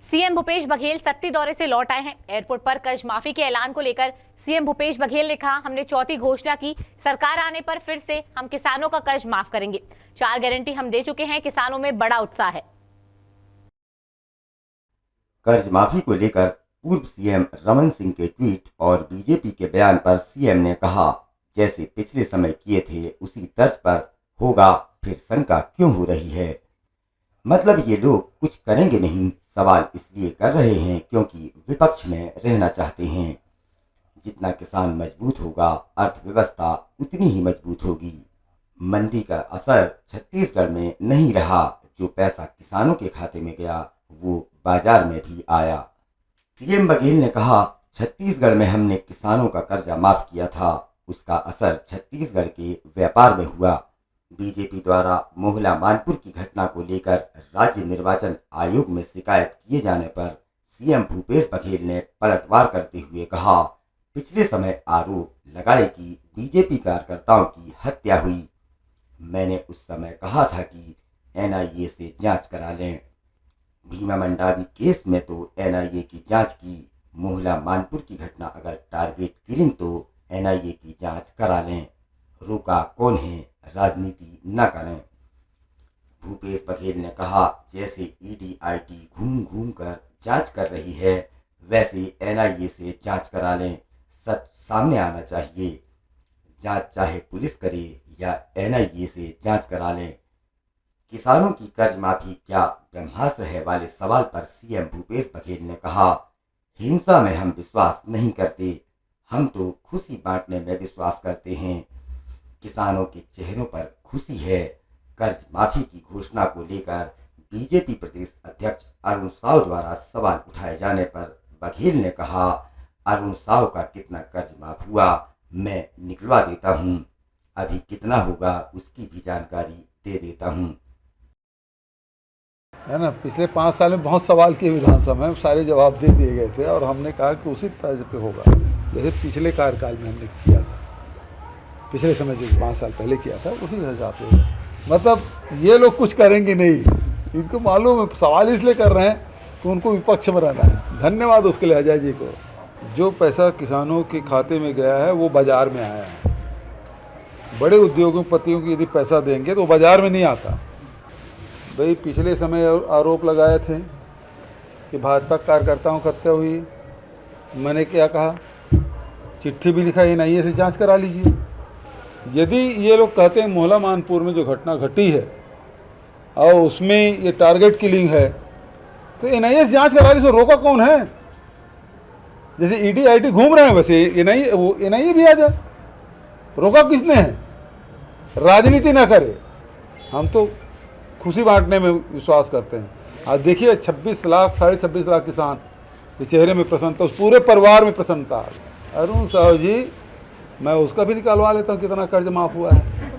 CM Bhupesh Baghel Satti दौरे से लौट आए हैं। एयरपोर्ट पर कर्ज माफी के ऐलान को लेकर सीएम भूपेश बघेल ने कहा, हमने चौथी घोषणा की, सरकार आने पर फिर से हम किसानों का कर्ज माफ करेंगे। 4 गारंटी हम दे चुके हैं, किसानों में बड़ा उत्साह है। कर्ज माफी को लेकर पूर्व सीएम रमन सिंह के ट्वीट और बीजेपी के बयान पर सीएम ने कहा, जैसे पिछले समय किए थे उसी तर्ज पर होगा, फिर शंका क्यों हो रही है? मतलब ये लोग कुछ करेंगे नहीं, सवाल इसलिए कर रहे हैं क्योंकि विपक्ष में रहना चाहते हैं। जितना किसान मजबूत होगा, अर्थव्यवस्था उतनी ही मजबूत होगी। मंदी का असर छत्तीसगढ़ में नहीं रहा। जो पैसा किसानों के खाते में गया वो बाजार में भी आया। सीएम बघेल ने कहा, छत्तीसगढ़ में हमने किसानों का कर्जा माफ किया था, उसका असर छत्तीसगढ़ के व्यापार में हुआ। बीजेपी द्वारा मोहला मानपुर की घटना को लेकर राज्य निर्वाचन आयोग में शिकायत किए जाने पर सीएम भूपेश बघेल ने पलटवार करते हुए कहा, पिछले समय आरोप लगाए कि बीजेपी कार्यकर्ताओं की हत्या हुई। मैंने उस समय कहा था कि एनआईए से जांच करा लें। भीमा मंडावी केस में तो एनआईए की जांच की। मोहला मानपुर की घटना अगर टारगेट किलिंग तो एनआईए की जांच करा लें। रोका कौन है? राजनीति न करें। भूपेश बघेल ने कहा, जैसे ईडी घूम घूम कर जांच कर रही है, वैसे एनआईए से जांच करा लें। सच सामने आना चाहिए। जांच चाहे पुलिस करे या एनआईए से जांच करा लें। किसानों की कर्ज माफी क्या ब्रह्मास्त्र है वाले सवाल पर सीएम भूपेश बघेल ने कहा, हिंसा में हम विश्वास नहीं करते, हम तो खुशी बांटने में विश्वास करते हैं। किसानों के चेहरों पर खुशी है। कर्ज माफी की घोषणा को लेकर बीजेपी प्रदेश अध्यक्ष अरुण साव द्वारा सवाल उठाए जाने पर बघेल ने कहा, अरुण साव का कितना कर्ज माफ हुआ मैं निकलवा देता हूं, अभी कितना होगा उसकी भी जानकारी दे देता हूं। है ना, पिछले 5 साल में बहुत सवाल किए विधानसभा में, सारे जवाब दे दिए गए थे और हमने कहा कि उसी तर्ज पे होगा जैसे पिछले कार्यकाल में हमने किया था। पिछले समय जो 5 साल पहले किया था उसी हिसाब से होगा। मतलब ये लोग कुछ करेंगे नहीं, इनको मालूम है। सवाल इसलिए कर रहे हैं कि उनको विपक्ष में रहना है। धन्यवाद उसके लिए अजय जी को। जो पैसा किसानों के खाते में गया है वो बाजार में आया है। बड़े उद्योगपतियों को यदि पैसा देंगे तो बाजार में नहीं आता। भाई पिछले समय आरोप लगाए थे कि भाजपा कार्यकर्ताओं की हत्या हुई। मैंने क्या कहा, चिट्ठी भी लिखा, एनआईए से जांच करा लीजिए। यदि ये लोग कहते हैं मोहला मानपुर में जो घटना घटी है और उसमें ये टारगेट किलिंग है, तो एनआईए से जांच करा लीजिए। रोका कौन है? जैसे ईडी घूम रहे हैं वैसे एनआईए भी आ जाए। रोका किसने है? राजनीति ना करे। हम तो खुशी बांटने में विश्वास करते हैं। आज देखिए 26 लाख 26.5 लाख किसान के चेहरे में प्रसन्नता, उस पूरे परिवार में प्रसन्नता। अरुण साहब जी, मैं उसका भी निकालवा लेता हूँ कितना कर्ज माफ़ हुआ है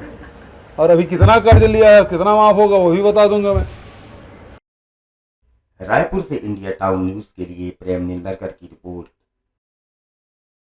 और अभी कितना कर्ज लिया है, कितना माफ़ होगा वो भी बता दूंगा मैं। रायपुर से इंडिया टाउन न्यूज के लिए प्रेम निंबरकर की रिपोर्ट।